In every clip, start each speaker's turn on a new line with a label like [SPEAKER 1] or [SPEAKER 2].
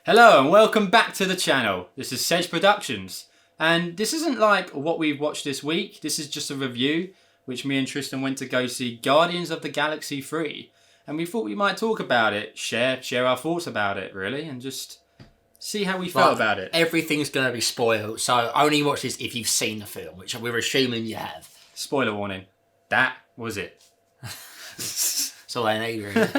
[SPEAKER 1] Hello and welcome back to the channel. This is C3J Productions, and this isn't like what we've watched this week. This is just a review which me and Tristan went to go see Guardians of the Galaxy 3, and we thought we might talk about it, share our thoughts about it really, and just see how we felt about it.
[SPEAKER 2] Everything's going to be spoiled, so only watch this if you've seen the film, which we're assuming you have.
[SPEAKER 1] Spoiler warning. That was it.
[SPEAKER 2] That's all I need really.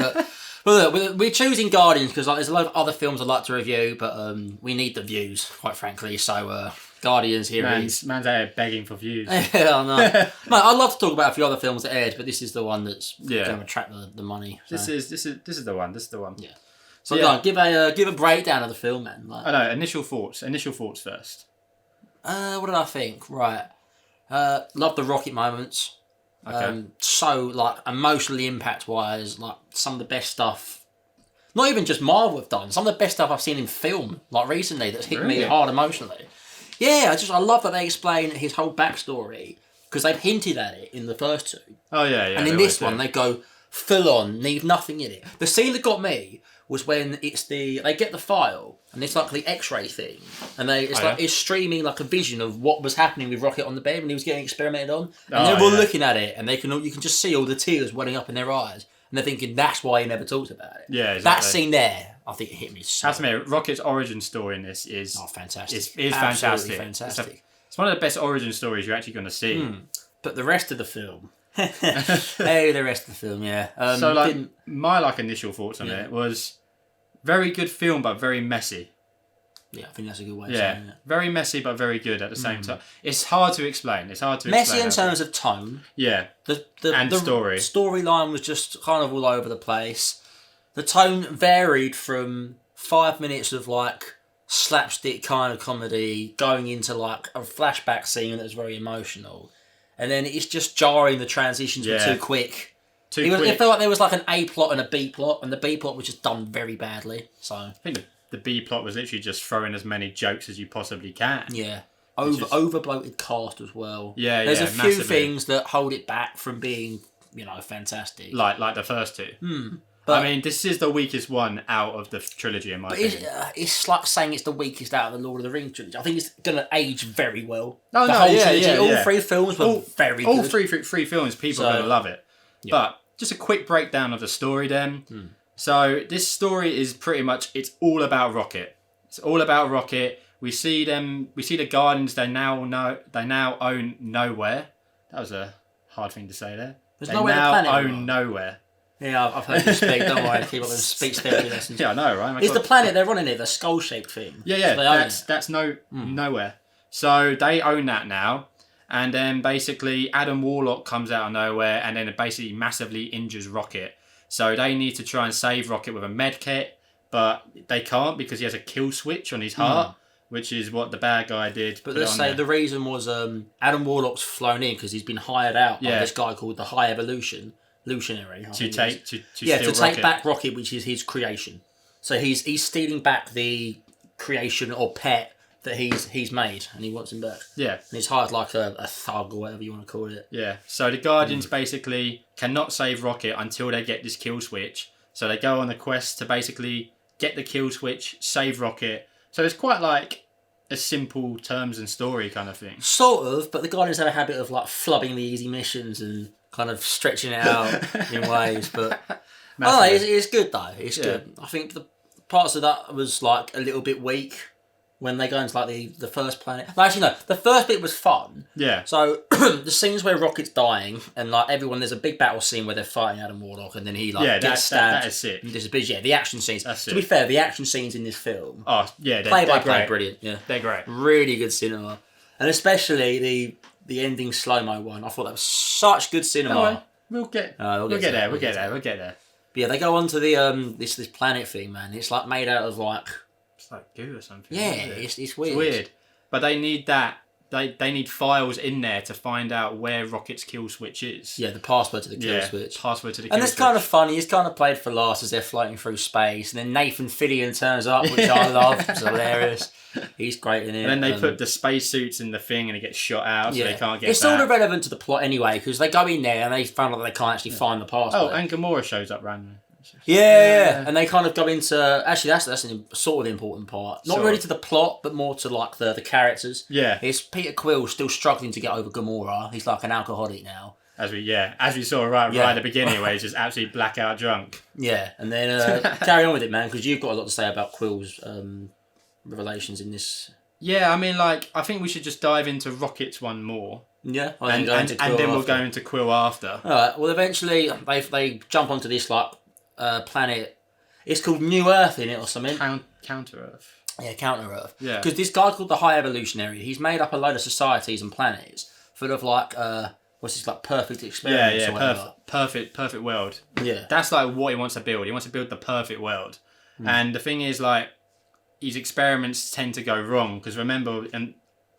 [SPEAKER 2] But look, we're choosing Guardians because there's a lot of other films I'd like to review, but we need the views, quite frankly. So Guardians here
[SPEAKER 1] Man's out here begging for views.
[SPEAKER 2] Yeah, I know. Mate, I'd love to talk about a few other films that aired, but this is the one that's going to attract the money. So.
[SPEAKER 1] This is the one. This is the one.
[SPEAKER 2] Yeah. So go on, give a breakdown of the film, man.
[SPEAKER 1] I know. Initial thoughts first.
[SPEAKER 2] What did I think? Right. Love the rocket moments.
[SPEAKER 1] Okay.
[SPEAKER 2] So emotionally impact wise, some of the best stuff. Not even just Marvel have done. Some of the best stuff I've seen in film recently that's hit me hard emotionally. Yeah, I love that they explain his whole backstory because they've hinted at it in the first two.
[SPEAKER 1] Oh yeah.
[SPEAKER 2] And in this one they go full on, leave nothing in it. The scene that got me was when they get the file and it's like the X-ray thing, and it's streaming like a vision of what was happening with Rocket on the bed when he was getting experimented on, and they're all looking at it, and you can just see all the tears welling up in their eyes, and they're thinking that's why he never talked about it.
[SPEAKER 1] Yeah, exactly.
[SPEAKER 2] That scene there, I think it hit me. So
[SPEAKER 1] that's me. Rocket's origin story in this is
[SPEAKER 2] fantastic.
[SPEAKER 1] It's
[SPEAKER 2] absolutely
[SPEAKER 1] fantastic. It's one of the best origin stories you're actually going to see.
[SPEAKER 2] But the rest of the film. The rest of the film, yeah.
[SPEAKER 1] My initial thoughts on it was very good film, but very messy.
[SPEAKER 2] Yeah, I think that's a good way of saying it.
[SPEAKER 1] Very messy, but very good at the same time. It's hard to explain.
[SPEAKER 2] Messy in terms of tone.
[SPEAKER 1] Yeah.
[SPEAKER 2] The
[SPEAKER 1] story.
[SPEAKER 2] Storyline was just kind of all over the place. The tone varied from 5 minutes of slapstick kind of comedy going into a flashback scene that was very emotional. And then it's just jarring, the transitions were too quick. It felt like there was an A plot and a B plot, and the B plot was just done very badly. So
[SPEAKER 1] I think the B plot was literally just throwing as many jokes as you possibly can.
[SPEAKER 2] Yeah. Over bloated cast as well.
[SPEAKER 1] Yeah,
[SPEAKER 2] There's a few things that hold it back from being, fantastic.
[SPEAKER 1] Like the first two. But, I mean, this is the weakest one out of the trilogy, in my opinion.
[SPEAKER 2] It's like saying it's the weakest out of the Lord of the Rings trilogy. I think it's going to age very well.
[SPEAKER 1] Oh,
[SPEAKER 2] the whole trilogy, all three films were very good.
[SPEAKER 1] All three films, people are going to love it. Yeah. But just a quick breakdown of the story then. So this story is pretty much, it's all about Rocket. It's all about Rocket. We see the Guardians, they now own nowhere. That was a hard thing to say there.
[SPEAKER 2] They now
[SPEAKER 1] own nowhere.
[SPEAKER 2] Yeah, I've heard you speak. Don't worry, keep up with speech therapy lessons.
[SPEAKER 1] Yeah, I know, right?
[SPEAKER 2] Is the planet they're running it the skull-shaped thing?
[SPEAKER 1] Yeah, so that's nowhere. So they own that now, and then basically Adam Warlock comes out of nowhere, and then it basically massively injures Rocket. So they need to try and save Rocket with a med kit, but they can't because he has a kill switch on his heart, which is what the bad guy did.
[SPEAKER 2] But let's say the reason was Adam Warlock's flown in because he's been hired out by this guy called the High Evolutionary. To take back Rocket, which is his creation. So he's stealing back the creation or pet that he's made, and he wants him back. Yeah, and he's hired a thug or whatever you want to call it.
[SPEAKER 1] Yeah. So the Guardians basically cannot save Rocket until they get this kill switch. So they go on a quest to basically get the kill switch, save Rocket. So it's quite a simple terms and story kind of thing.
[SPEAKER 2] Sort of, but the Guardians have a habit of flubbing the easy missions and kind of stretching it out in ways, but it's good though. It's good. I think the parts of that was a little bit weak when they go into the first planet. Actually, no, the first bit was fun. Yeah. So the scenes where Rocket's dying and everyone, there's a big battle scene where they're fighting Adam Warlock, and then he gets stabbed. That is sick. And disappears. Yeah, the action scenes. To be fair, the action scenes in this film.
[SPEAKER 1] Oh yeah,
[SPEAKER 2] play by play, brilliant. Yeah,
[SPEAKER 1] they're great.
[SPEAKER 2] Really good cinema, and especially the ending slow-mo one. I thought that was such good cinema.
[SPEAKER 1] We'll get there. We'll get there.
[SPEAKER 2] But yeah, they go on to the this planet thing, man. It's made out of
[SPEAKER 1] it's like goo or something.
[SPEAKER 2] Yeah, it's weird.
[SPEAKER 1] It's weird. But they need that. They need files in there to find out where Rocket's kill switch is.
[SPEAKER 2] Yeah, the password to the kill switch.
[SPEAKER 1] Password to the kill switch.
[SPEAKER 2] And it's kind of funny. It's kind of played for laughs as they're floating through space. And then Nathan Fillion turns up, which I love. It's hilarious. He's great in it.
[SPEAKER 1] And then they put the spacesuits in the thing and it gets shot out so they can't get
[SPEAKER 2] It's
[SPEAKER 1] back.
[SPEAKER 2] sort of relevant to the plot anyway, because they go in there and they find out that they can't actually find the password.
[SPEAKER 1] Oh, and Gamora shows up randomly.
[SPEAKER 2] Yeah, and they kind of go into actually that's a sort of important part. Not
[SPEAKER 1] Sort
[SPEAKER 2] really
[SPEAKER 1] of.
[SPEAKER 2] to the plot, but more to like the characters.
[SPEAKER 1] Yeah.
[SPEAKER 2] It's Peter Quill still struggling to get over Gamora. He's like an alcoholic now.
[SPEAKER 1] As we saw right at the beginning, where he's just absolutely blackout drunk.
[SPEAKER 2] Yeah, and then carry on with it, man, because you've got a lot to say about Quill's revelations in this.
[SPEAKER 1] Yeah, I mean, like, I think we should just dive into Rocket's one more.
[SPEAKER 2] Yeah,
[SPEAKER 1] and then we'll go into Quill after.
[SPEAKER 2] All right. Well, eventually they jump onto this like planet. It's called New Earth in it or something.
[SPEAKER 1] Counter Earth.
[SPEAKER 2] Yeah, Counter Earth.
[SPEAKER 1] Yeah.
[SPEAKER 2] Because this guy called the High Evolutionary, he's made up a load of societies and planets full of like what's this like perfect experiments or whatever.
[SPEAKER 1] Perfect world.
[SPEAKER 2] Yeah.
[SPEAKER 1] That's like what he wants to build. He wants to build the perfect world. And the thing is, like, his experiments tend to go wrong because remember,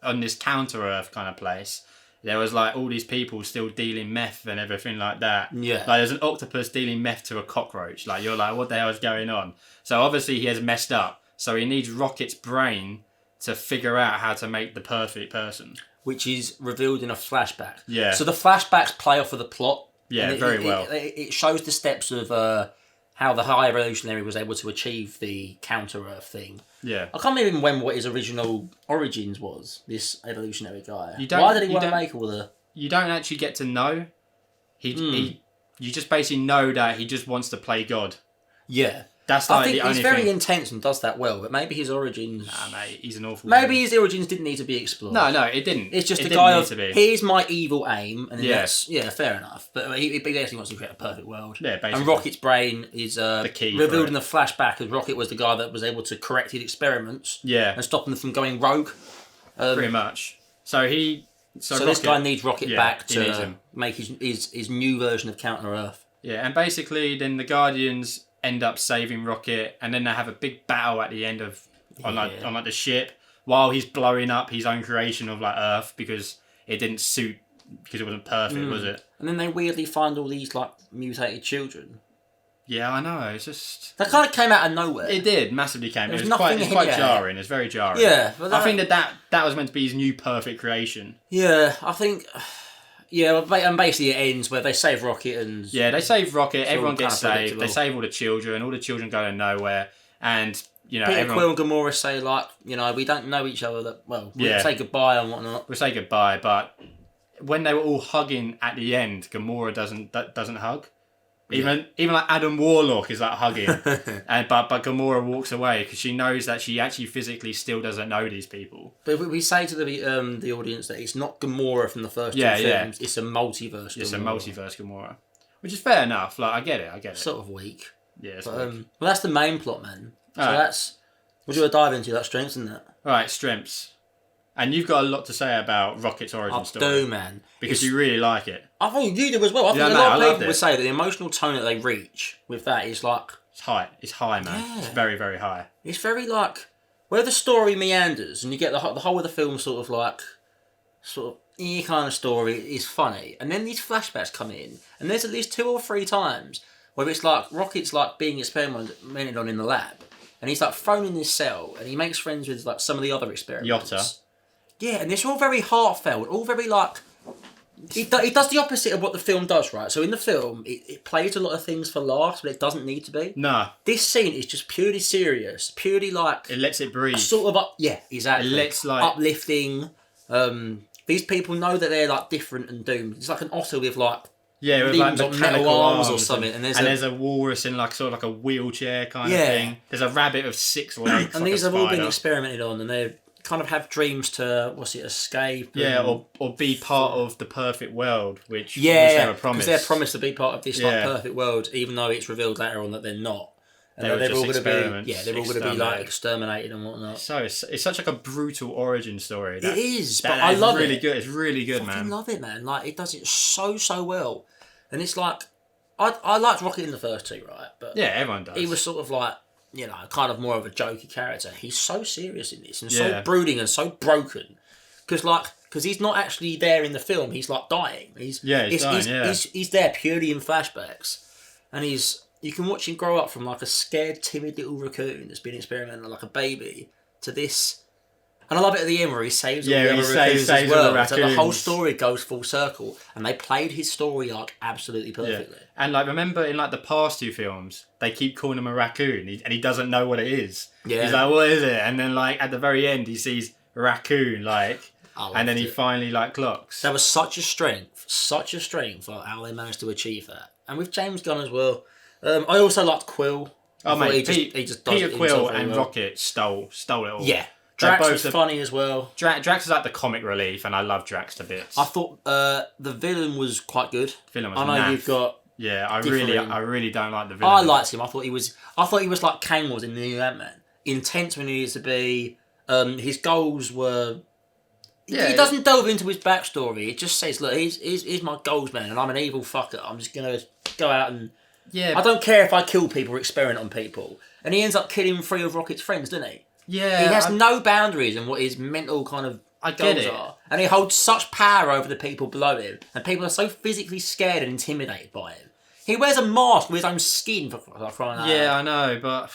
[SPEAKER 1] on this Counter Earth kind of place, there was like all these people still dealing meth and everything like that.
[SPEAKER 2] Yeah.
[SPEAKER 1] Like there's an octopus dealing meth to a cockroach. Like you're like, what the hell is going on? So obviously he has messed up. So he needs Rocket's brain to figure out how to make the perfect person.
[SPEAKER 2] Which is revealed in a flashback.
[SPEAKER 1] Yeah.
[SPEAKER 2] So the flashbacks play off of the plot.
[SPEAKER 1] Yeah, very well.
[SPEAKER 2] It shows the steps of how the High Evolutionary was able to achieve the Counter Earth thing.
[SPEAKER 1] Yeah.
[SPEAKER 2] I can't even remember what his original origins was, this evolutionary guy.
[SPEAKER 1] You don't-
[SPEAKER 2] Why did he
[SPEAKER 1] you
[SPEAKER 2] want to
[SPEAKER 1] don't-
[SPEAKER 2] make all the...
[SPEAKER 1] You don't actually get to know. You just basically know that he just wants to play God.
[SPEAKER 2] Yeah.
[SPEAKER 1] That's like
[SPEAKER 2] I think
[SPEAKER 1] the only
[SPEAKER 2] he's very
[SPEAKER 1] thing.
[SPEAKER 2] intense and does that well, but maybe his origins...
[SPEAKER 1] Nah, mate, he's an awful.
[SPEAKER 2] Maybe
[SPEAKER 1] man.
[SPEAKER 2] his origins didn't need to be explored.
[SPEAKER 1] No, it didn't.
[SPEAKER 2] It's just
[SPEAKER 1] it
[SPEAKER 2] a
[SPEAKER 1] didn't
[SPEAKER 2] guy
[SPEAKER 1] need
[SPEAKER 2] of,
[SPEAKER 1] to be.
[SPEAKER 2] here's my evil aim, and then
[SPEAKER 1] Yeah.
[SPEAKER 2] that's, yeah, fair enough. But he basically wants to create a perfect world.
[SPEAKER 1] Yeah, basically.
[SPEAKER 2] And Rocket's brain is
[SPEAKER 1] The key for
[SPEAKER 2] revealed
[SPEAKER 1] it.
[SPEAKER 2] in the flashback as Rocket was the guy that was able to correct his experiments
[SPEAKER 1] Yeah,
[SPEAKER 2] and stop them from going rogue.
[SPEAKER 1] pretty much. So
[SPEAKER 2] So
[SPEAKER 1] Rocket,
[SPEAKER 2] this guy needs Rocket
[SPEAKER 1] yeah,
[SPEAKER 2] back
[SPEAKER 1] he needs
[SPEAKER 2] to
[SPEAKER 1] him.
[SPEAKER 2] make his new version of Counter Earth.
[SPEAKER 1] Yeah, and basically then the Guardians end up saving Rocket, and then they have a big battle at the end of on the ship while he's blowing up his own creation of like Earth because it didn't suit because it wasn't perfect, was it?
[SPEAKER 2] And then they weirdly find all these like mutated children.
[SPEAKER 1] Yeah, I know. It's just
[SPEAKER 2] That kind of came out of nowhere.
[SPEAKER 1] it did massively came.
[SPEAKER 2] There's
[SPEAKER 1] It was quite
[SPEAKER 2] nothing-
[SPEAKER 1] it's quite
[SPEAKER 2] yeah.
[SPEAKER 1] jarring. It's very jarring.
[SPEAKER 2] Yeah, but
[SPEAKER 1] I think that was meant to be his new perfect creation.
[SPEAKER 2] Yeah, I think. Yeah, and basically it ends where they save Rocket and...
[SPEAKER 1] Yeah, they save Rocket,
[SPEAKER 2] It's
[SPEAKER 1] everyone
[SPEAKER 2] all
[SPEAKER 1] gets
[SPEAKER 2] kind of
[SPEAKER 1] saved, they
[SPEAKER 2] predictable.
[SPEAKER 1] save all the children go to nowhere, and, you know,
[SPEAKER 2] Peter
[SPEAKER 1] everyone...
[SPEAKER 2] Quill and Gamora say, like, you know, we don't know each other that well. We'll
[SPEAKER 1] Yeah.
[SPEAKER 2] say goodbye and whatnot.
[SPEAKER 1] We'll say goodbye, but when they were all hugging at the end, Gamora doesn't hug. Even like Adam Warlock is like hugging, but Gamora walks away because she knows that she actually physically still doesn't know these people.
[SPEAKER 2] But we say to the audience that it's not Gamora from the first two
[SPEAKER 1] Yeah,
[SPEAKER 2] films. It's a multiverse.
[SPEAKER 1] It's
[SPEAKER 2] Gamora.
[SPEAKER 1] a multiverse Gamora, which is fair enough. Like I get it.
[SPEAKER 2] Sort of weak.
[SPEAKER 1] Yeah, it's
[SPEAKER 2] But,
[SPEAKER 1] weak.
[SPEAKER 2] well, that's the main plot, man. So
[SPEAKER 1] Alright.
[SPEAKER 2] that's... What do you want to dive into? That strengths in that?
[SPEAKER 1] All right, strengths, and you've got a lot to say about Rocket's origin
[SPEAKER 2] I
[SPEAKER 1] story
[SPEAKER 2] do, man.
[SPEAKER 1] because you really like it.
[SPEAKER 2] I think you do as well. I think
[SPEAKER 1] Yeah,
[SPEAKER 2] a
[SPEAKER 1] no,
[SPEAKER 2] lot
[SPEAKER 1] I
[SPEAKER 2] of
[SPEAKER 1] loved
[SPEAKER 2] people
[SPEAKER 1] it.
[SPEAKER 2] would say that the emotional tone that they reach with that is like...
[SPEAKER 1] It's high. It's high, man.
[SPEAKER 2] Yeah.
[SPEAKER 1] It's very, very high.
[SPEAKER 2] It's very like... Where the story meanders and you get the whole of the film sort of like... Sort of... kind of story is funny. And then these flashbacks come in. And there's at least 2 or 3 times where it's like Rocket's like being experimented on in the lab. And he's like thrown in this cell and he makes friends with like some of the other experiments.
[SPEAKER 1] Yotta.
[SPEAKER 2] Yeah, and it's all very heartfelt. All very like... It does the opposite of what the film does, right? So in the film, it plays a lot of things for laughs, but it doesn't need to be.
[SPEAKER 1] Nah,
[SPEAKER 2] This scene is just purely serious, purely like...
[SPEAKER 1] it lets it breathe.
[SPEAKER 2] Sort of yeah, exactly.
[SPEAKER 1] It lets, like...
[SPEAKER 2] uplifting. These people know that they're like different and doomed. It's like an otter with like
[SPEAKER 1] Yeah, with like
[SPEAKER 2] limbs or
[SPEAKER 1] mechanical
[SPEAKER 2] metal arms or
[SPEAKER 1] arms
[SPEAKER 2] something, and
[SPEAKER 1] and
[SPEAKER 2] there's
[SPEAKER 1] there's a walrus in like sort of like a wheelchair kind
[SPEAKER 2] Yeah.
[SPEAKER 1] of thing. There's a rabbit with 6 legs.
[SPEAKER 2] and
[SPEAKER 1] like
[SPEAKER 2] these
[SPEAKER 1] a
[SPEAKER 2] have all been
[SPEAKER 1] spider.
[SPEAKER 2] experimented on, and they kind of have dreams to escape.
[SPEAKER 1] Yeah,
[SPEAKER 2] and-
[SPEAKER 1] or be part of the perfect world, which they
[SPEAKER 2] yeah,
[SPEAKER 1] were
[SPEAKER 2] because
[SPEAKER 1] promised.
[SPEAKER 2] they're promised to be part of this like
[SPEAKER 1] Yeah.
[SPEAKER 2] perfect world, even though it's revealed later on that they're not. And
[SPEAKER 1] They were
[SPEAKER 2] they're
[SPEAKER 1] just
[SPEAKER 2] all going to
[SPEAKER 1] experiments,
[SPEAKER 2] be they're all going to be like exterminated and whatnot.
[SPEAKER 1] So it's such like a brutal origin story.
[SPEAKER 2] It is, but
[SPEAKER 1] that
[SPEAKER 2] I
[SPEAKER 1] is
[SPEAKER 2] love
[SPEAKER 1] really
[SPEAKER 2] it.
[SPEAKER 1] good. It's really good,
[SPEAKER 2] I
[SPEAKER 1] man.
[SPEAKER 2] fucking love it, man. Like it does it so well, and it's like I liked Rocket in the first 2, right? But
[SPEAKER 1] Yeah, everyone does.
[SPEAKER 2] he was sort of like, you know, kind of more of a jokey character. He's so serious in this and
[SPEAKER 1] Yeah.
[SPEAKER 2] so brooding and so broken. Because he's not actually there in the film. He's like dying. He's
[SPEAKER 1] dying, yeah.
[SPEAKER 2] He's there purely in flashbacks. And you can watch him grow up from like a scared, timid little raccoon that's been experimenting like a baby to this And I love it at the end where he saves all
[SPEAKER 1] Yeah,
[SPEAKER 2] the
[SPEAKER 1] he
[SPEAKER 2] other
[SPEAKER 1] saves
[SPEAKER 2] raccoons as
[SPEAKER 1] all
[SPEAKER 2] well.
[SPEAKER 1] the
[SPEAKER 2] So the whole
[SPEAKER 1] raccoons.
[SPEAKER 2] story goes full circle, and they played his story arc absolutely perfectly.
[SPEAKER 1] Yeah. And like, remember in like the past 2 films, they keep calling him a raccoon, and he doesn't know what it is.
[SPEAKER 2] Yeah.
[SPEAKER 1] He's like, what is it? And then like at the very end, he sees raccoon, like, and then he finally like clocks.
[SPEAKER 2] That was such a strength for how they managed to achieve that. And with James Gunn as well. I also liked Quill.
[SPEAKER 1] Oh mate,
[SPEAKER 2] he just does
[SPEAKER 1] Peter
[SPEAKER 2] it
[SPEAKER 1] Quill
[SPEAKER 2] himself very
[SPEAKER 1] and
[SPEAKER 2] well.
[SPEAKER 1] Rocket stole it all.
[SPEAKER 2] Yeah. Drax was funny as well.
[SPEAKER 1] Drax is like the comic relief, and I love Drax to bits.
[SPEAKER 2] I thought the villain was quite good.
[SPEAKER 1] Villain was
[SPEAKER 2] I know
[SPEAKER 1] naff.
[SPEAKER 2] you've got.
[SPEAKER 1] Yeah, I really don't like the villain.
[SPEAKER 2] I liked him. I thought he was like Kang was in the new Ant-Man. Intense when he needed to be. His goals were.
[SPEAKER 1] Yeah,
[SPEAKER 2] he doesn't delve into his backstory. It just says, "Look, here's my goals, man, and I'm an evil fucker. I'm just gonna go out and I don't care if I kill people or experiment on people." And he ends up killing 3 of Rocket's friends, doesn't he?
[SPEAKER 1] Yeah,
[SPEAKER 2] He has no boundaries in what his mental kind of
[SPEAKER 1] I get
[SPEAKER 2] goals
[SPEAKER 1] it.
[SPEAKER 2] are, and he holds such power over the people below him, and people are so physically scared and intimidated by him. He wears a mask with his own skin for crying out loud.
[SPEAKER 1] Yeah, I know, but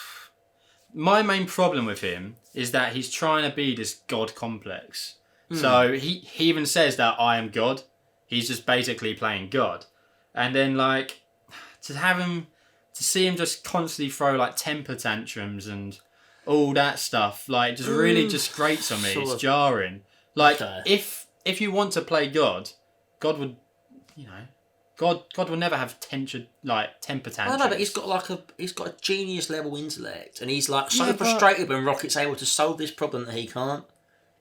[SPEAKER 1] my main problem with him is that he's trying to be this god complex. So he even says that I am God. He's just basically playing God. And then like to see him just constantly throw like temper tantrums and all that stuff, like just really just grates on me.
[SPEAKER 2] Sort
[SPEAKER 1] It's
[SPEAKER 2] of.
[SPEAKER 1] jarring. Like
[SPEAKER 2] Okay.
[SPEAKER 1] if you want to play God, God would, you know, God will never have temper tantrums.
[SPEAKER 2] I don't know, but he's got a genius level intellect, and he's like so
[SPEAKER 1] Yeah, but-
[SPEAKER 2] frustrated when Rocket's able to solve this problem that he can't.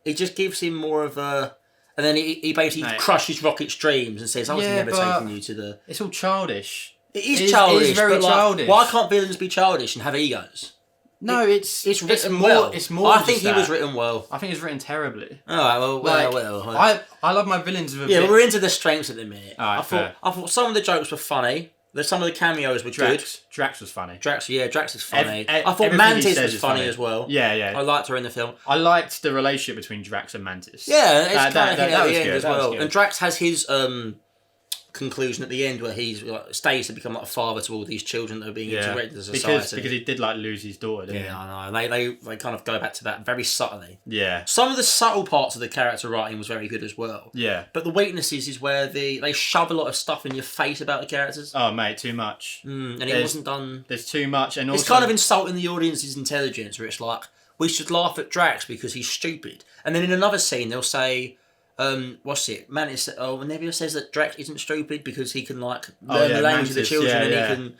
[SPEAKER 2] It just gives him more of a, and then he basically
[SPEAKER 1] Mate.
[SPEAKER 2] crushes Rocket's dreams and says, "I was
[SPEAKER 1] Yeah,
[SPEAKER 2] never
[SPEAKER 1] but-
[SPEAKER 2] taking you to the."
[SPEAKER 1] It's all childish.
[SPEAKER 2] It is childish.
[SPEAKER 1] It is very
[SPEAKER 2] but like,
[SPEAKER 1] childish.
[SPEAKER 2] why can't villains be childish and have egos?
[SPEAKER 1] No, it's
[SPEAKER 2] written
[SPEAKER 1] more.
[SPEAKER 2] well.
[SPEAKER 1] It's more.
[SPEAKER 2] I
[SPEAKER 1] than
[SPEAKER 2] think
[SPEAKER 1] just
[SPEAKER 2] he was
[SPEAKER 1] that.
[SPEAKER 2] written well.
[SPEAKER 1] I think it's written terribly.
[SPEAKER 2] All right,
[SPEAKER 1] I love my villains with a
[SPEAKER 2] Yeah,
[SPEAKER 1] bit.
[SPEAKER 2] but we're into the strengths at the minute.
[SPEAKER 1] Alright, fair.
[SPEAKER 2] I thought some of the jokes were funny. Some of the cameos were good.
[SPEAKER 1] Drax was funny.
[SPEAKER 2] Drax is funny. I thought
[SPEAKER 1] everything he
[SPEAKER 2] Mantis
[SPEAKER 1] says
[SPEAKER 2] was
[SPEAKER 1] is
[SPEAKER 2] funny as well.
[SPEAKER 1] Yeah.
[SPEAKER 2] I liked her in the film.
[SPEAKER 1] I liked the relationship between Drax and Mantis.
[SPEAKER 2] Yeah, it's
[SPEAKER 1] That
[SPEAKER 2] kind of at
[SPEAKER 1] was
[SPEAKER 2] the end
[SPEAKER 1] good,
[SPEAKER 2] as
[SPEAKER 1] that was
[SPEAKER 2] well.
[SPEAKER 1] good.
[SPEAKER 2] And Drax has his conclusion at the end where he's like, stays to become like a father to all these children that are being integrated into society.
[SPEAKER 1] because he did like lose his daughter, didn't
[SPEAKER 2] Yeah, I know. And they kind of go back to that very subtly.
[SPEAKER 1] he? Yeah.
[SPEAKER 2] Some of the subtle parts of the character writing was very good as well.
[SPEAKER 1] Yeah.
[SPEAKER 2] But the weaknesses is where they shove a lot of stuff in your face about the characters.
[SPEAKER 1] Oh mate, too much.
[SPEAKER 2] And it wasn't done.
[SPEAKER 1] There's too much, and also
[SPEAKER 2] It's kind of insulting the audience's intelligence, where it's like, we should laugh at Drax because he's stupid. And then in another scene, they'll say, what's it? Mantis, Nebula says that Drax isn't stupid because he can like learn the language of the
[SPEAKER 1] Mantis,
[SPEAKER 2] children and
[SPEAKER 1] yeah.
[SPEAKER 2] he can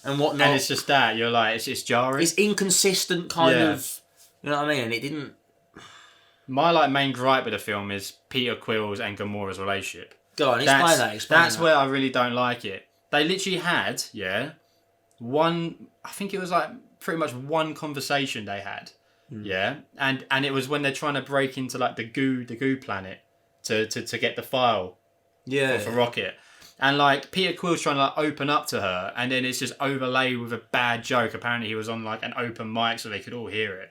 [SPEAKER 2] and whatnot.
[SPEAKER 1] and it's just that you're like it's jarring.
[SPEAKER 2] It's inconsistent kind
[SPEAKER 1] Yeah.
[SPEAKER 2] of, you know what I mean? And it didn't.
[SPEAKER 1] My like main gripe with the film is Peter Quill's and Gamora's relationship.
[SPEAKER 2] Go on, explain that.
[SPEAKER 1] That's where I really don't like it. They literally had, one. I think it was like pretty much one conversation they had, and it was when they're trying to break into like the goo planet to get the file, for Rocket, and like Peter Quill's trying to like open up to her, and then it's just overlaid with a bad joke. Apparently, he was on like an open mic so they could all hear it,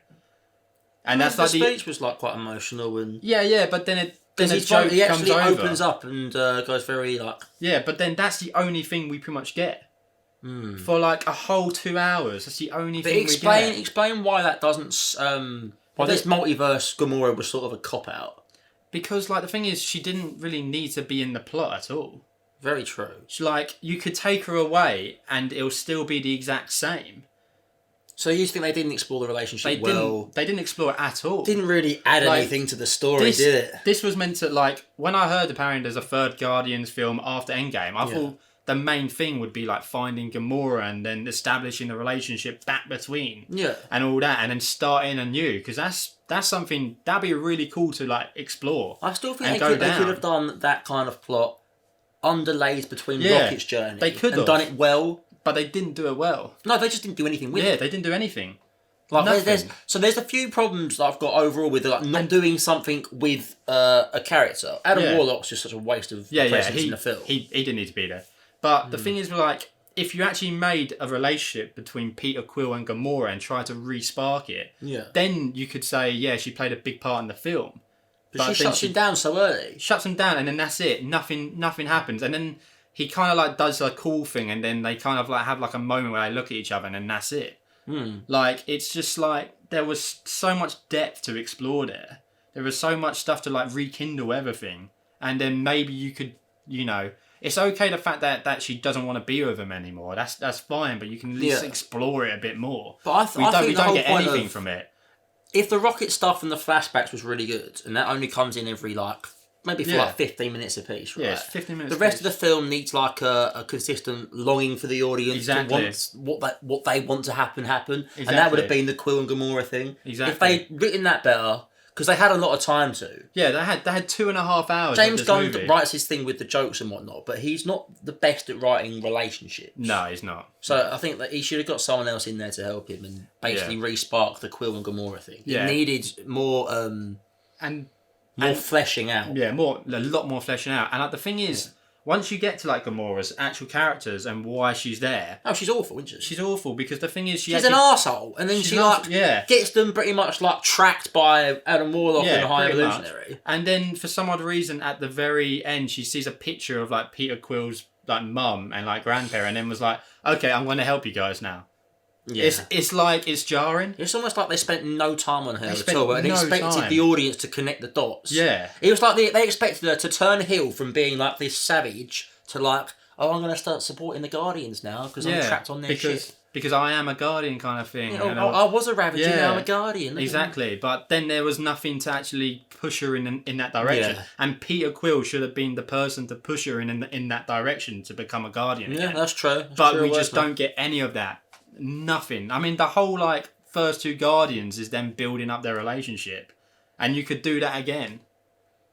[SPEAKER 1] and that's
[SPEAKER 2] the
[SPEAKER 1] like
[SPEAKER 2] speech was like quite emotional and.
[SPEAKER 1] but then the
[SPEAKER 2] He
[SPEAKER 1] joke
[SPEAKER 2] actually
[SPEAKER 1] comes over.
[SPEAKER 2] opens up and goes very like.
[SPEAKER 1] Yeah, but then that's the only thing we pretty much get. For like a whole 2 hours. That's the only
[SPEAKER 2] But
[SPEAKER 1] thing we get.
[SPEAKER 2] explain why that doesn't. Why this multiverse Gamora was sort of a cop out.
[SPEAKER 1] Because like the thing is, she didn't really need to be in the plot at all.
[SPEAKER 2] Very true.
[SPEAKER 1] She, like you could take her away and it'll still be the exact same.
[SPEAKER 2] So you think they didn't explore the relationship well?
[SPEAKER 1] They didn't explore it at all.
[SPEAKER 2] Didn't really add
[SPEAKER 1] Like,
[SPEAKER 2] anything to the story, did it?
[SPEAKER 1] This was meant to like when I heard apparently there's a third Guardians film after Endgame. I thought the main thing would be like finding Gamora and then establishing the relationship back between. And all that, and then starting anew because that's something that'd be really cool to like explore.
[SPEAKER 2] I still think they could have done that kind of plot underlays between Rocket's journey.
[SPEAKER 1] They could
[SPEAKER 2] have done it well,
[SPEAKER 1] but they didn't do it well.
[SPEAKER 2] No, they just didn't do anything with it.
[SPEAKER 1] Yeah, they didn't do anything.
[SPEAKER 2] Like there's a few problems that I've got overall with like not doing something with a character. Adam Warlock's just such a waste of presence in the film.
[SPEAKER 1] He didn't need to be there. But the thing is, like, if you actually made a relationship between Peter Quill and Gamora and tried to re-spark it, then you could say, she played a big part in the film.
[SPEAKER 2] But she shuts him down so early.
[SPEAKER 1] Shuts him down, and then that's it. Nothing happens, and then he kind of like does a cool thing, and then they kind of like have like a moment where they look at each other, and then that's it. Like it's just like there was so much depth to explore there. There was so much stuff to like rekindle everything, and then maybe you could, it's okay the fact that she doesn't want to be with him anymore. That's fine, but you can at least explore it a bit more.
[SPEAKER 2] But I think
[SPEAKER 1] we don't get anything from it.
[SPEAKER 2] If the rocket stuff and the flashbacks was really good, and that only comes in every maybe for 15 minutes a piece, right?
[SPEAKER 1] Yeah, it's 15 minutes.
[SPEAKER 2] The rest of the film needs like a consistent longing for the audience to want what they want to happen,
[SPEAKER 1] exactly.
[SPEAKER 2] and that would have been the Quill and Gamora thing.
[SPEAKER 1] Exactly.
[SPEAKER 2] If they'd written that better, because they had a lot of time to.
[SPEAKER 1] Yeah, they had 2.5 hours.
[SPEAKER 2] James Gunn writes his thing with the jokes and whatnot, but he's not the best at writing relationships.
[SPEAKER 1] No, he's not.
[SPEAKER 2] So I think that he should have got someone else in there to help him and basically re-spark the Quill and Gamora thing.
[SPEAKER 1] Yeah.
[SPEAKER 2] It needed more more fleshing out.
[SPEAKER 1] Yeah, a lot more fleshing out. And like, the thing is, once you get to like Gamora's actual characters and why she's there.
[SPEAKER 2] Oh, she's awful, isn't she?
[SPEAKER 1] She's awful because the thing is,
[SPEAKER 2] she's an arsehole, and then she gets them pretty much like tracked by Adam Warlock and the High Evolutionary.
[SPEAKER 1] And then for some odd reason, at the very end, she sees a picture of like Peter Quill's like mum and like grandparent, and then was like, "Okay, I'm going to help you guys now." Yeah. It's jarring.
[SPEAKER 2] It's almost like they spent no time on her at all, and expected the audience to connect the dots.
[SPEAKER 1] Yeah.
[SPEAKER 2] It was like they expected her to turn heel from being like this savage to like, oh, I'm going to start supporting the Guardians now because I'm trapped on their ship.
[SPEAKER 1] Because I am a Guardian kind of thing.
[SPEAKER 2] I was a Ravager, now I'm a Guardian.
[SPEAKER 1] Exactly. But then there was nothing to actually push her in that direction. Yeah. And Peter Quill should have been the person to push her in that direction to become a Guardian again.
[SPEAKER 2] That's true.
[SPEAKER 1] But we just don't get any of that. Nothing. I mean, the whole like first two Guardians is them building up their relationship, and you could do that again.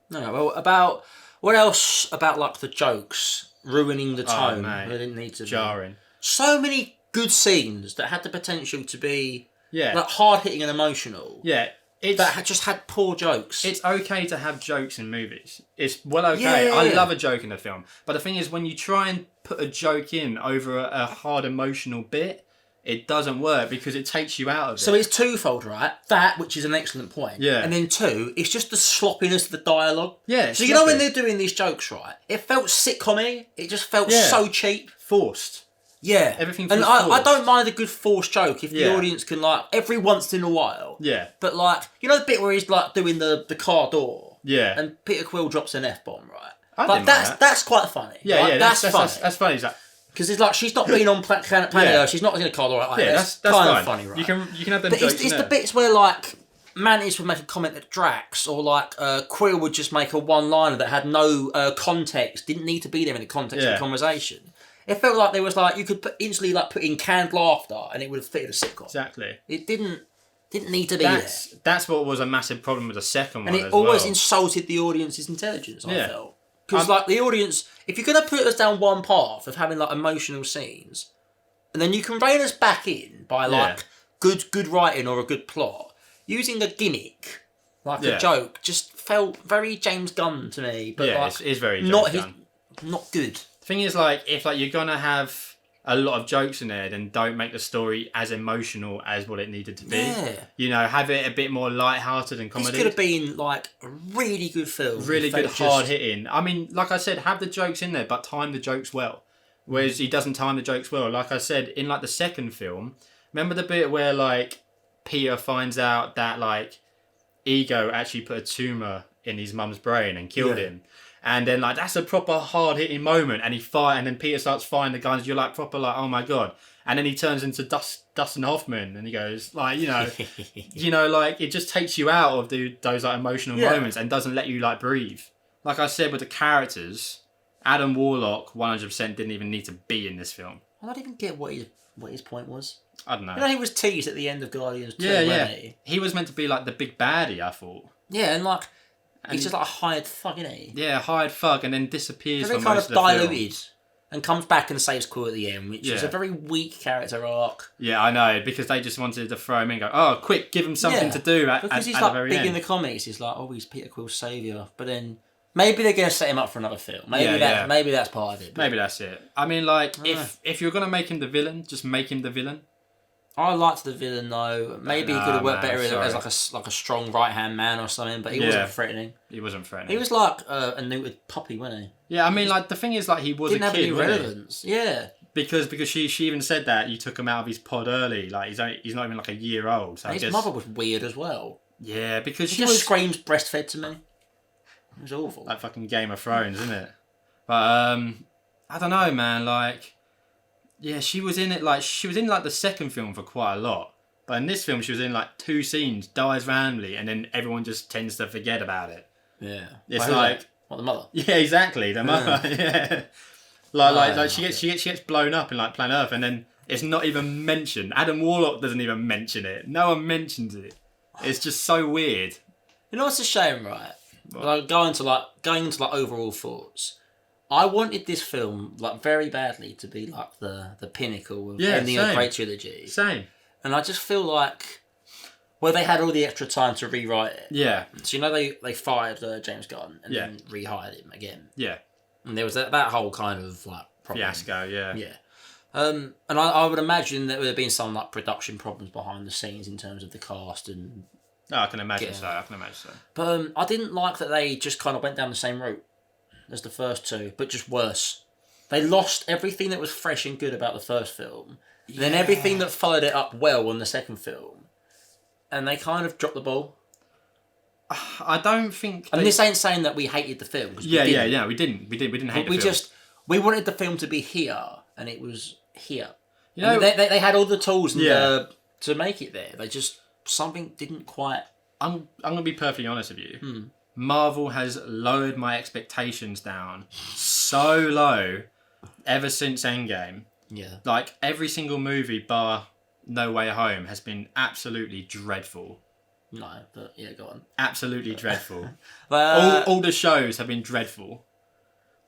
[SPEAKER 2] No. Well, about what else about like the jokes ruining the tone?
[SPEAKER 1] Mate,
[SPEAKER 2] they didn't need to.
[SPEAKER 1] Jarring.
[SPEAKER 2] So many good scenes that had the potential to be like hard hitting and emotional.
[SPEAKER 1] Yeah.
[SPEAKER 2] That just had poor jokes.
[SPEAKER 1] It's okay to have jokes in movies. It's okay. I love a joke in a film, but the thing is, when you try and put a joke in over a hard emotional bit, it doesn't work because it takes you out of it.
[SPEAKER 2] So it's twofold, right? That, which is an excellent point.
[SPEAKER 1] Yeah.
[SPEAKER 2] And then two, it's just the sloppiness of the dialogue.
[SPEAKER 1] Yeah.
[SPEAKER 2] So you know when they're doing these jokes, right? It felt sitcom-y. It just felt so cheap.
[SPEAKER 1] Forced.
[SPEAKER 2] Yeah.
[SPEAKER 1] Everything feels
[SPEAKER 2] forced.
[SPEAKER 1] And
[SPEAKER 2] I don't mind a good forced joke if the audience can, like, every once in a while.
[SPEAKER 1] Yeah.
[SPEAKER 2] But, like, you know the bit where he's, like, doing the car door?
[SPEAKER 1] Yeah.
[SPEAKER 2] And Peter Quill drops an F-bomb, right?
[SPEAKER 1] That's
[SPEAKER 2] quite funny.
[SPEAKER 1] Yeah,
[SPEAKER 2] like,
[SPEAKER 1] yeah.
[SPEAKER 2] That's funny.
[SPEAKER 1] That's funny.
[SPEAKER 2] Because it's like she's not been on planet Earth. She's not in a car door. Like, that's kind of funny, right?
[SPEAKER 1] You can have them
[SPEAKER 2] but
[SPEAKER 1] jokes
[SPEAKER 2] it's the bits where like Mantis would make a comment at Drax, or like Quill would just make a one-liner that had no context, didn't need to be there in the context of the conversation. It felt like there was like you could instantly like put in canned laughter and it would have fitted a sitcom.
[SPEAKER 1] Exactly.
[SPEAKER 2] It didn't need to be there.
[SPEAKER 1] That's what was a massive problem with the second one.
[SPEAKER 2] And it always insulted the audience's intelligence. I felt. Because like the audience, if you're going to put us down one path of having like emotional scenes, and then you can rein us back in by like good writing or a good plot, using a gimmick like a joke just felt very James Gunn to me. But like,
[SPEAKER 1] it's very James Gunn.
[SPEAKER 2] Not good.
[SPEAKER 1] The thing is, like, if like you're gonna have a lot of jokes in there, then don't make the story as emotional as what it needed to be. Yeah. You know, have it a bit more light-hearted and comedy.
[SPEAKER 2] This could have been, like, a really good film.
[SPEAKER 1] Really good, hard-hitting. I mean, like I said, have the jokes in there, but time the jokes well. Whereas he doesn't time the jokes well. Like I said, in, like, the second film, remember the bit where, like, Peter finds out that, like, Ego actually put a tumour in his mum's brain and killed him? And then, like, that's a proper hard-hitting moment. And and then Peter starts firing the guns. You're, like, proper, like, oh, my God. And then he turns into Dustin Hoffman. And he goes, like, like, it just takes you out of those, like, emotional moments and doesn't let you, like, breathe. Like I said with the characters, Adam Warlock 100% didn't even need to be in this film.
[SPEAKER 2] I don't even get what his point was.
[SPEAKER 1] I don't know.
[SPEAKER 2] You know, he was teased at the end of Guardians 2,
[SPEAKER 1] wasn't
[SPEAKER 2] he?
[SPEAKER 1] He was meant to be, like, the big baddie, I thought.
[SPEAKER 2] Yeah, and, like... He's just like a hired thug, isn't he?
[SPEAKER 1] Yeah, hired thug, and then disappears for most
[SPEAKER 2] kind
[SPEAKER 1] of
[SPEAKER 2] of
[SPEAKER 1] the
[SPEAKER 2] diluted
[SPEAKER 1] film.
[SPEAKER 2] And comes back and saves Quill at the end, which is a very weak character arc.
[SPEAKER 1] Yeah, I know, because they just wanted to throw him in and go, oh, quick, give him something to do
[SPEAKER 2] because he's
[SPEAKER 1] at
[SPEAKER 2] like
[SPEAKER 1] the very
[SPEAKER 2] big
[SPEAKER 1] end.
[SPEAKER 2] in the comics. He's like, oh, he's Peter Quill's saviour. But then maybe they're going to set him up for another film. Maybe that's part of it.
[SPEAKER 1] Maybe that's it. I mean, like, if you're going to make him the villain, just make him the villain.
[SPEAKER 2] I liked the villain though. Maybe he could have worked better as like a strong right hand man or something. But he wasn't threatening.
[SPEAKER 1] He wasn't threatening.
[SPEAKER 2] He was like a neutered puppy, wasn't he?
[SPEAKER 1] Yeah, I mean, like the thing is, like he was
[SPEAKER 2] didn't
[SPEAKER 1] a kid,
[SPEAKER 2] have any relevance. Yeah.
[SPEAKER 1] Because she even said that you took him out of his pod early. Like he's not even like a year old. So
[SPEAKER 2] and his mother was weird as well.
[SPEAKER 1] Yeah, because
[SPEAKER 2] She
[SPEAKER 1] she
[SPEAKER 2] just
[SPEAKER 1] was
[SPEAKER 2] screams breastfed to me. It was awful.
[SPEAKER 1] like fucking Game of Thrones, isn't it? But I don't know, man. Like, yeah, she was in it. Like, she was in like the second film for quite a lot. But in this film, she was in like 2 scenes, dies randomly, and then everyone just tends to forget about it.
[SPEAKER 2] Yeah.
[SPEAKER 1] It's like,
[SPEAKER 2] what, the mother?
[SPEAKER 1] yeah, exactly, the mother. Yeah. Like she gets blown up in like Planet Earth, and then it's not even mentioned. Adam Warlock doesn't even mention it. No one mentions it. It's just so weird.
[SPEAKER 2] You know what's a shame, right? Like going into overall thoughts. I wanted this film like very badly to be like the pinnacle of ending a great trilogy.
[SPEAKER 1] Same.
[SPEAKER 2] And I just feel like they had all the extra time to rewrite it.
[SPEAKER 1] Yeah.
[SPEAKER 2] So they fired James Gunn and then rehired him again.
[SPEAKER 1] Yeah.
[SPEAKER 2] And there was that whole kind of like problem.
[SPEAKER 1] Fiasco. Yeah.
[SPEAKER 2] Yeah. And I would imagine that there would have been some like production problems behind the scenes in terms of the cast and.
[SPEAKER 1] Oh, I can imagine so.
[SPEAKER 2] But I didn't like that they just kind of went down the same route as the first two, but just worse. They lost everything that was fresh and good about the first film, and then everything that followed it up well on the second film, and they kind of dropped the ball.
[SPEAKER 1] I don't think.
[SPEAKER 2] And this ain't saying that we hated the film.
[SPEAKER 1] We didn't hate the film.
[SPEAKER 2] We wanted the film to be here, and it was here.
[SPEAKER 1] You know,
[SPEAKER 2] they had all the tools and, to make it there. They just something didn't quite.
[SPEAKER 1] I'm gonna be perfectly honest with you. Marvel has lowered my expectations down so low ever since Endgame.
[SPEAKER 2] Yeah. Like
[SPEAKER 1] every single movie bar No Way Home has been absolutely dreadful.
[SPEAKER 2] No, but yeah, go on.
[SPEAKER 1] Absolutely dreadful. All the shows have been dreadful.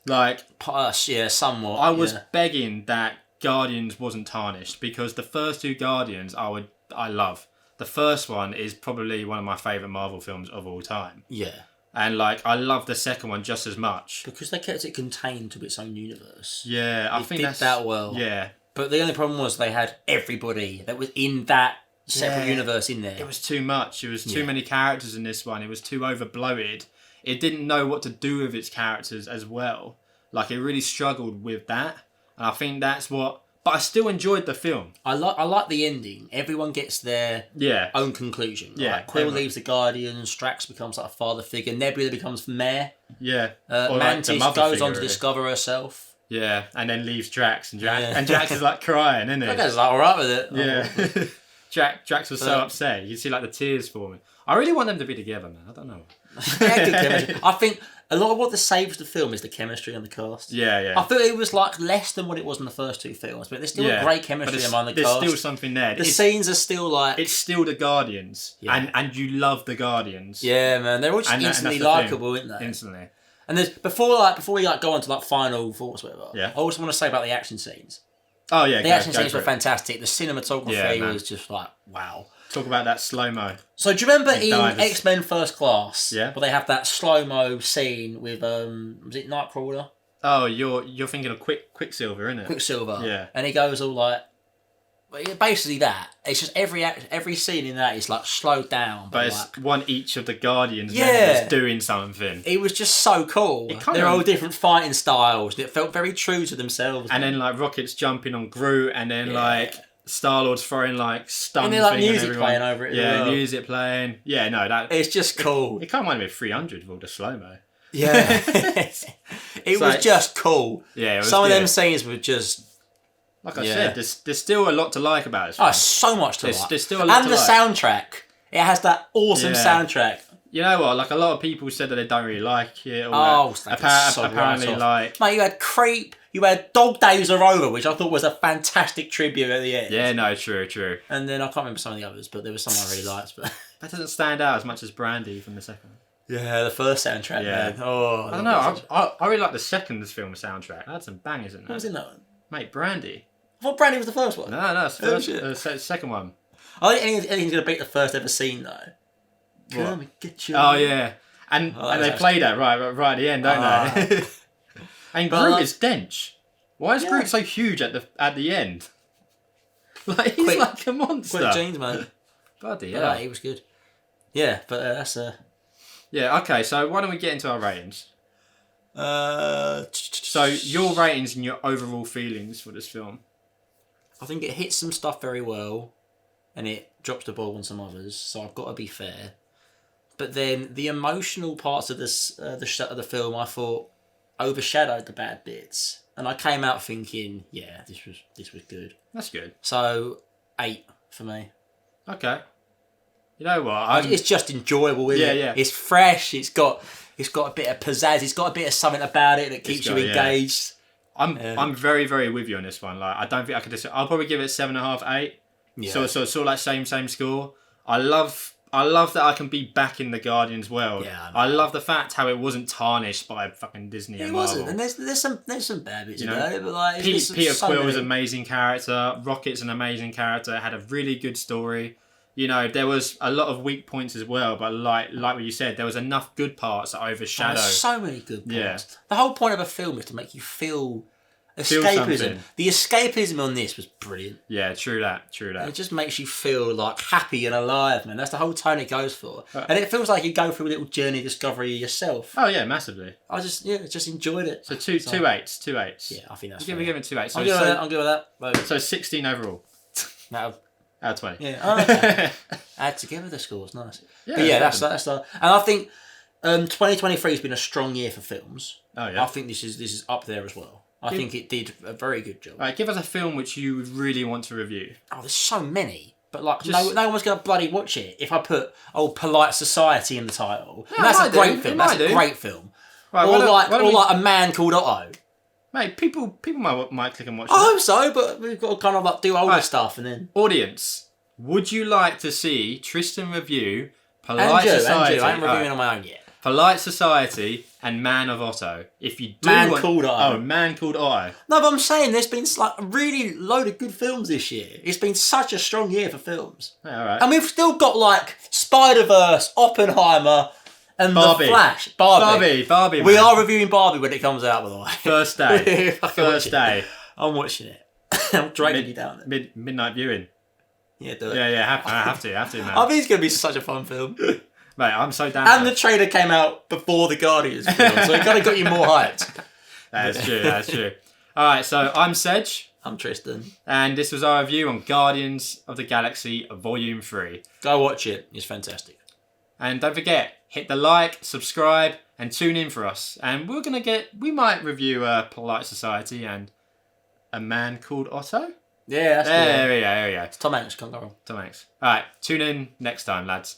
[SPEAKER 1] Like,
[SPEAKER 2] somewhat.
[SPEAKER 1] I was begging that Guardians wasn't tarnished because the first 2 Guardians I love. The first one is probably one of my favourite Marvel films of all time.
[SPEAKER 2] Yeah.
[SPEAKER 1] And like, I love the second one just as much
[SPEAKER 2] because they kept it contained to its own universe.
[SPEAKER 1] Yeah, I think that's
[SPEAKER 2] that well.
[SPEAKER 1] Yeah.
[SPEAKER 2] But the only problem was they had everybody that was in that separate universe in there.
[SPEAKER 1] It was too much. It was too many characters in this one. It was too overbloated. It didn't know what to do with its characters as well. Like, it really struggled with that. And I think that's what... But I still enjoyed the film.
[SPEAKER 2] I like the ending. Everyone gets their own conclusion.
[SPEAKER 1] Yeah.
[SPEAKER 2] Like Quill leaves the Guardians, Strax becomes like a father figure, Nebula becomes mayor.
[SPEAKER 1] Yeah.
[SPEAKER 2] Mantis goes on to discover herself.
[SPEAKER 1] Yeah, and then leaves Drax. And Drax is like crying, isn't he?
[SPEAKER 2] That guy's like alright with it.
[SPEAKER 1] Yeah. Drax was so upset. You see like the tears forming. I really want them to be together, man. I don't know.
[SPEAKER 2] Good chemistry. I think a lot of what saves the film is the chemistry on the cast.
[SPEAKER 1] Yeah.
[SPEAKER 2] I feel it was like less than what it was in the first 2 films, but there's still a great chemistry among the cast.
[SPEAKER 1] There's still something there.
[SPEAKER 2] The scenes are still like...
[SPEAKER 1] It's still the Guardians. Yeah. And you love the Guardians.
[SPEAKER 2] Yeah, man. They're all just instantly likeable, aren't they?
[SPEAKER 1] Instantly.
[SPEAKER 2] And there's before we go on to like final thoughts, whatever. Yeah. I also want to say about the action scenes.
[SPEAKER 1] Oh yeah,
[SPEAKER 2] the action scenes were fantastic. The cinematography was just like wow.
[SPEAKER 1] Talk about that slow mo.
[SPEAKER 2] So do you remember in X-Men First Class?
[SPEAKER 1] Yeah.
[SPEAKER 2] Where they have that slow mo scene with was it Nightcrawler?
[SPEAKER 1] Oh, you're thinking of Quicksilver, isn't it?
[SPEAKER 2] Quicksilver.
[SPEAKER 1] Yeah.
[SPEAKER 2] And he goes all like. Basically that. It's just every scene in that is like slowed down.
[SPEAKER 1] But it's one each of the Guardians members doing something.
[SPEAKER 2] It was just so cool. They're all different fighting styles. And it felt very true to themselves.
[SPEAKER 1] And then like Rocket's jumping on Groot and then like Star-Lord's throwing like stun
[SPEAKER 2] and then like music playing over it.
[SPEAKER 1] Yeah, music playing. Yeah, no, that
[SPEAKER 2] it's just cool.
[SPEAKER 1] It can't mind with 300 with all the slow-mo.
[SPEAKER 2] Yeah. It was just cool.
[SPEAKER 1] Yeah, it was
[SPEAKER 2] some of them scenes were just
[SPEAKER 1] like I said, there's still a lot to like about it.
[SPEAKER 2] Oh, so much to like.
[SPEAKER 1] There's still a lot to like.
[SPEAKER 2] And the soundtrack. It has that awesome soundtrack.
[SPEAKER 1] You know what? Like, a lot of people said that they don't really like it.
[SPEAKER 2] Apparently, like... Mate, you had Creep, you had Dog Days Are Over, which I thought was a fantastic tribute at the end.
[SPEAKER 1] Yeah, no, true.
[SPEAKER 2] And then I can't remember some of the others, but there was some I really liked. But
[SPEAKER 1] that doesn't stand out as much as Brandy from the second one.
[SPEAKER 2] Yeah, the first soundtrack, man. Oh,
[SPEAKER 1] I don't know. I really like the second film soundtrack. That had some bangers in there.
[SPEAKER 2] What was in that one?
[SPEAKER 1] Mate, Brandy.
[SPEAKER 2] I thought Brandy was the first one.
[SPEAKER 1] No, it's the second one.
[SPEAKER 2] I think anything's going to beat the first ever scene, though. Come and get you.
[SPEAKER 1] Oh, yeah. And they play that right at the end, don't they? And Groot is dench. Why is Groot so huge at the end? Like, he's like a monster.
[SPEAKER 2] Quick jeans, man.
[SPEAKER 1] Bloody hell.
[SPEAKER 2] He was good. Yeah, but that's...
[SPEAKER 1] Yeah, okay, so why don't we get into our ratings? So, your ratings and your overall feelings for this film.
[SPEAKER 2] I think it hits some stuff very well, and it drops the ball on some others, so I've got to be fair. But then the emotional parts of the film, I thought, overshadowed the bad bits, and I came out thinking, yeah, this was good.
[SPEAKER 1] That's good.
[SPEAKER 2] So 8 for me.
[SPEAKER 1] Okay. You know what?
[SPEAKER 2] It's just enjoyable, isn't it?
[SPEAKER 1] Yeah.
[SPEAKER 2] It's fresh. It's got a bit of pizzazz. It's got a bit of something about it that keeps you engaged.
[SPEAKER 1] I'm very, very with you on this one. Like, I don't think I could just. I'll probably give it 7.5, 8. Yeah. So sort of like same score. I love that I can be back in the Guardians world.
[SPEAKER 2] Yeah,
[SPEAKER 1] I love the fact how it wasn't tarnished by fucking Disney and Marvel.
[SPEAKER 2] It wasn't, and there's some bad bits about it, but like
[SPEAKER 1] Peter Quill was an amazing character. Rocket's an amazing character. It had a really good story. You know, there was a lot of weak points as well, but like what you said, there was enough good parts that overshadowed.
[SPEAKER 2] There's so many good parts.
[SPEAKER 1] Yeah.
[SPEAKER 2] The whole point of a film is to make you feel escapism. The escapism on this was brilliant.
[SPEAKER 1] Yeah, true that.
[SPEAKER 2] It just makes you feel like happy and alive, man. That's the whole tone it goes for. And it feels like you go through a little journey of discovery yourself.
[SPEAKER 1] Oh yeah, massively.
[SPEAKER 2] I just enjoyed it.
[SPEAKER 1] So two eights.
[SPEAKER 2] Yeah, I think that's
[SPEAKER 1] We're giving 2 8s.
[SPEAKER 2] I'm good with that.
[SPEAKER 1] So 16 overall. Out of 20.
[SPEAKER 2] Yeah. Oh, okay. Add together the scores, nice. Yeah, that's the. And I think 2023 has been a strong year for films.
[SPEAKER 1] Oh yeah.
[SPEAKER 2] I think this is up there as well. I think it did a very good job.
[SPEAKER 1] Right, give us a film which you would really want to review.
[SPEAKER 2] Oh, there's so many. But like, no one's going to bloody watch it if I put Polite Society in the title. And that's a great film. That's a great film. Right, or like A Man Called Otto.
[SPEAKER 1] Mate, people might click and watch
[SPEAKER 2] I hope so, but we've got to kind of like do older stuff and then...
[SPEAKER 1] Audience, would you like to see Tristan review Polite Society?
[SPEAKER 2] I ain't reviewing on my own yet.
[SPEAKER 1] Polite Society and Man of Otto. If you do
[SPEAKER 2] Called Otto.
[SPEAKER 1] Oh, Man Called Otto.
[SPEAKER 2] No, but I'm saying there's been like a really load of good films this year. It's been such a strong year for films.
[SPEAKER 1] Yeah, all right.
[SPEAKER 2] And we've still got like Spider-Verse, Oppenheimer... And
[SPEAKER 1] Barbie.
[SPEAKER 2] The Flash. Barbie.
[SPEAKER 1] Man.
[SPEAKER 2] We are reviewing Barbie when it comes out, by the way.
[SPEAKER 1] First day. First day.
[SPEAKER 2] I'm watching it. I'm dragging you down there.
[SPEAKER 1] Midnight viewing.
[SPEAKER 2] Yeah, do it.
[SPEAKER 1] Yeah, I have to, man.
[SPEAKER 2] I think it's going to be such a fun film.
[SPEAKER 1] Mate, I'm so down.
[SPEAKER 2] And the trailer came out before the Guardians film, so it kind of got you more hyped.
[SPEAKER 1] That's true. Alright, so I'm Sedge.
[SPEAKER 2] I'm Tristan.
[SPEAKER 1] And this was our review on Guardians of the Galaxy Volume 3.
[SPEAKER 2] Go watch it. It's fantastic.
[SPEAKER 1] And don't forget, hit the like, subscribe, and tune in for us. And we might review Polite Society and A Man Called Otto.
[SPEAKER 2] Yeah, that's
[SPEAKER 1] there we go.
[SPEAKER 2] It's Tom Hanks, can't go wrong.
[SPEAKER 1] Tom Hanks. Alright, tune in next time, lads.